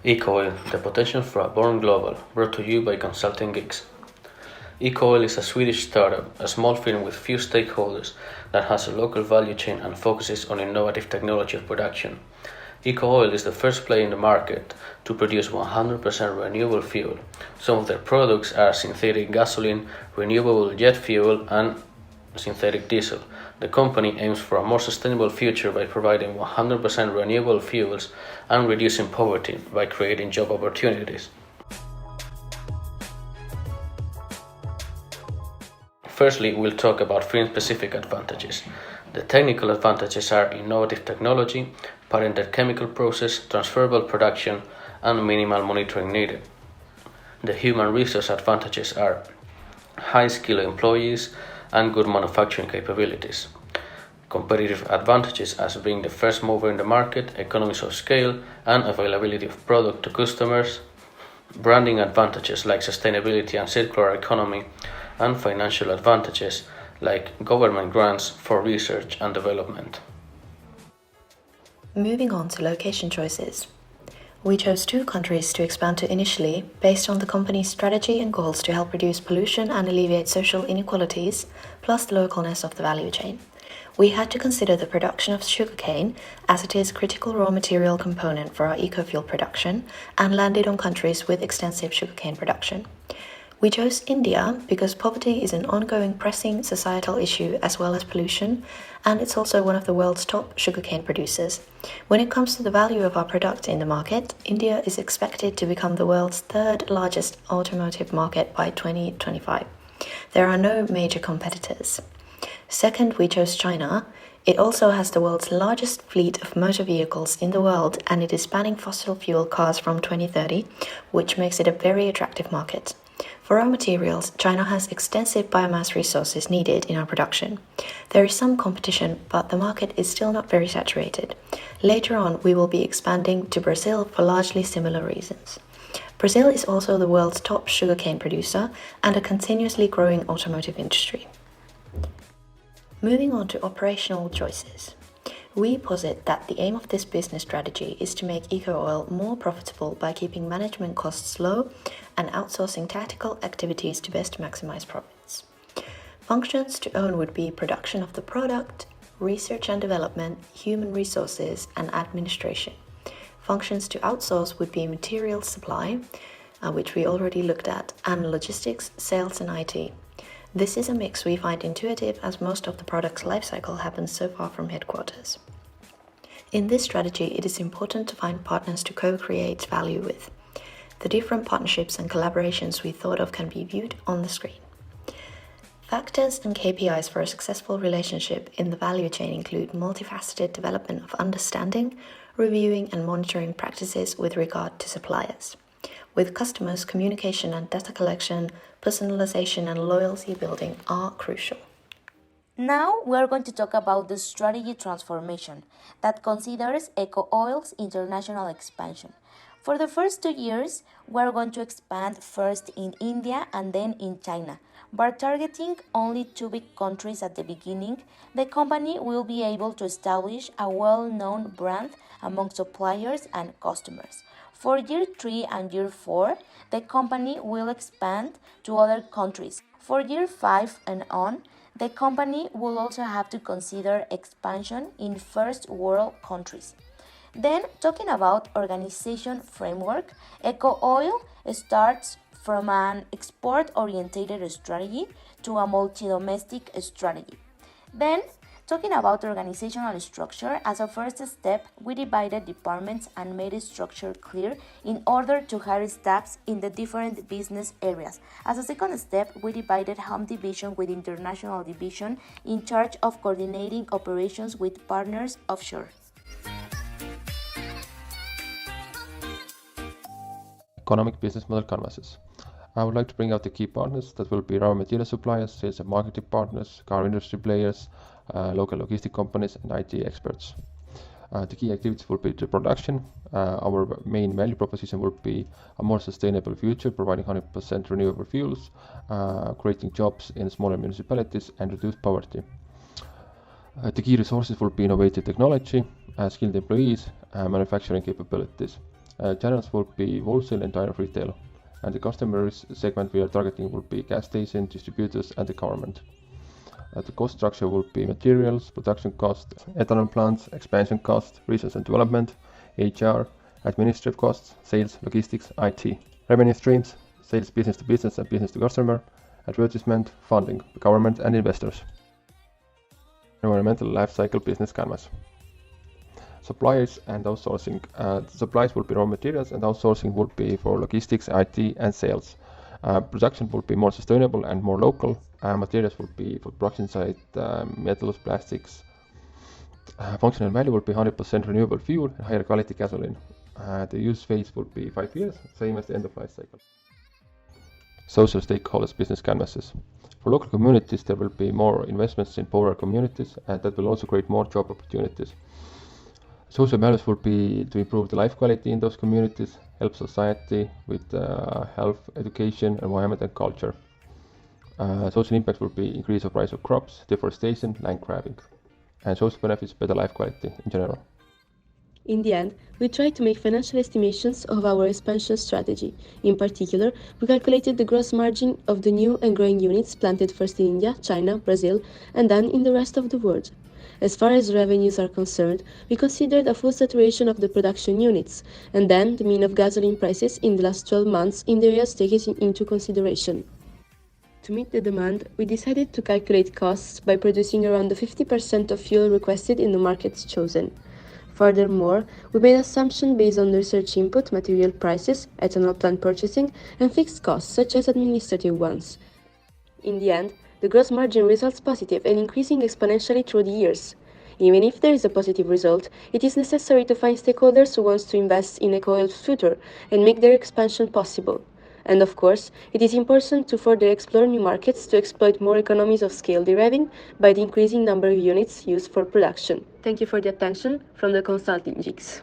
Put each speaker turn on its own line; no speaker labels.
Eco-oil, the potential for a born global, brought to you by Consulting Geeks. Eco-oil is a Swedish startup, a small firm with few stakeholders that has a local value chain and focuses on innovative technology of production. Eco-oil is the first player in the market to produce 100% renewable fuel. Some of their products are synthetic gasoline, renewable jet fuel, and synthetic diesel. The company aims for a more sustainable future by providing 100% renewable fuels and reducing poverty by creating job opportunities. Firstly, we'll talk about firm-specific advantages. The technical advantages are innovative technology, patented chemical process, transferable production, and minimal monitoring needed. The human resource advantages are high-skilled employees and good manufacturing capabilities. Competitive advantages as being the first mover in the market, economies of scale, and availability of product to customers. Branding advantages like sustainability and circular economy, and financial advantages like government grants for research and development.
Moving on to location choices. We chose 2 countries to expand to initially based on the company's strategy and goals to help reduce pollution and alleviate social inequalities, plus the localness of the value chain. We had to consider the production of sugarcane as it is a critical raw material component for our ecofuel production and landed on countries with extensive sugarcane production. We chose India because poverty is an ongoing pressing societal issue as well as pollution, and it's also one of the world's top sugarcane producers. When it comes to the value of our product in the market, India is expected to become the world's 3rd largest automotive market by 2025. There are no major competitors. Second, we chose China. It also has the world's largest fleet of motor vehicles in the world, and it is banning fossil fuel cars from 2030, which makes it a very attractive market. For raw materials, China has extensive biomass resources needed in our production. There is some competition, but the market is still not very saturated. Later on, we will be expanding to Brazil for largely similar reasons. Brazil is also the world's top sugarcane producer and a continuously growing automotive industry. Moving on to operational choices. We posit that the aim of this business strategy is to make eco-oil more profitable by keeping management costs low and outsourcing tactical activities to best maximize profits. Functions to own would be production of the product, research and development, human resources, and administration. Functions to outsource would be material supply, which we already looked at, and logistics, sales, and IT. This is a mix we find intuitive as most of the product's lifecycle happens so far from headquarters. In this strategy, it is important to find partners to co-create value with. The different partnerships and collaborations we thought of can be viewed on the screen. Factors and KPIs for a successful relationship in the value chain include multifaceted development of understanding, reviewing and monitoring practices with regard to suppliers. With customers, communication and data collection, personalization and loyalty building are crucial.
Now we are going to talk about the strategy transformation that considers eco-oil's international expansion. For the first 2 years, we are going to expand first in India and then in China. By targeting only 2 big countries at the beginning, the company will be able to establish a well-known brand among suppliers and customers. For year 3 and year 4, the company will expand to other countries. For year 5 and on, the company will also have to consider expansion in first world countries. Then, talking about organization framework, eco-oil starts from an export-oriented strategy to a multi-domestic strategy. Then, talking about organizational structure, as a first step, we divided departments and made a structure clear in order to hire staffs in the different business areas. As a second step, we divided home division with international division in charge of coordinating operations with partners offshore.
Economic business model canvases. I would like to bring out the key partners that will be raw material suppliers, sales and marketing partners, car industry players, local logistic companies and IT experts. The key activities will be the production. Our main value proposition will be a more sustainable future, providing 100% renewable fuels, creating jobs in smaller municipalities and reduce poverty. The key resources will be innovative technology, skilled employees, manufacturing capabilities. Channels will be wholesale and direct retail, and the customer segment we are targeting will be gas station, distributors, and the government. The cost structure will be materials, production cost, ethanol plants, expansion cost, research and development, HR, administrative costs, sales, logistics, IT. Revenue streams: sales business to business and business to customer, advertisement, funding, government and investors. Environmental life cycle business canvas. Suppliers and outsourcing. Supplies will be raw materials and outsourcing will be for logistics, IT and sales. Production will be more sustainable and more local. Materials will be for production side, metals, plastics. Functional value will be 100% renewable fuel and higher quality gasoline. The use phase will be 5 years, same as the end of life cycle. Social stakeholders business canvases. For local communities, there will be more investments in poorer communities, and that will also create more job opportunities. Social values will be to improve the life quality in those communities, help society with health, education, environment and culture. Social impact will be increase of price of crops, deforestation, land grabbing. And social benefits, better life quality in general.
In the end, we tried to make financial estimations of our expansion strategy. In particular, we calculated the gross margin of the new and growing units planted first in India, China, Brazil, and then in the rest of the world. As far as revenues are concerned, we considered a full saturation of the production units, and then the mean of gasoline prices in the last 12 months in the areas taken into consideration. To meet the demand, we decided to calculate costs by producing around the 50% of fuel requested in the markets chosen. Furthermore, we made assumptions based on research input, material prices, ethanol plant purchasing, and fixed costs such as administrative ones. In the end, the gross margin results positive and increasing exponentially through the years. Even if there is a positive result, it is necessary to find stakeholders who want to invest in EcoOil's future and make their expansion possible. And of course, it is important to further explore new markets to exploit more economies of scale deriving by the increasing number of units used for production. Thank you for the attention from the consulting Geeks.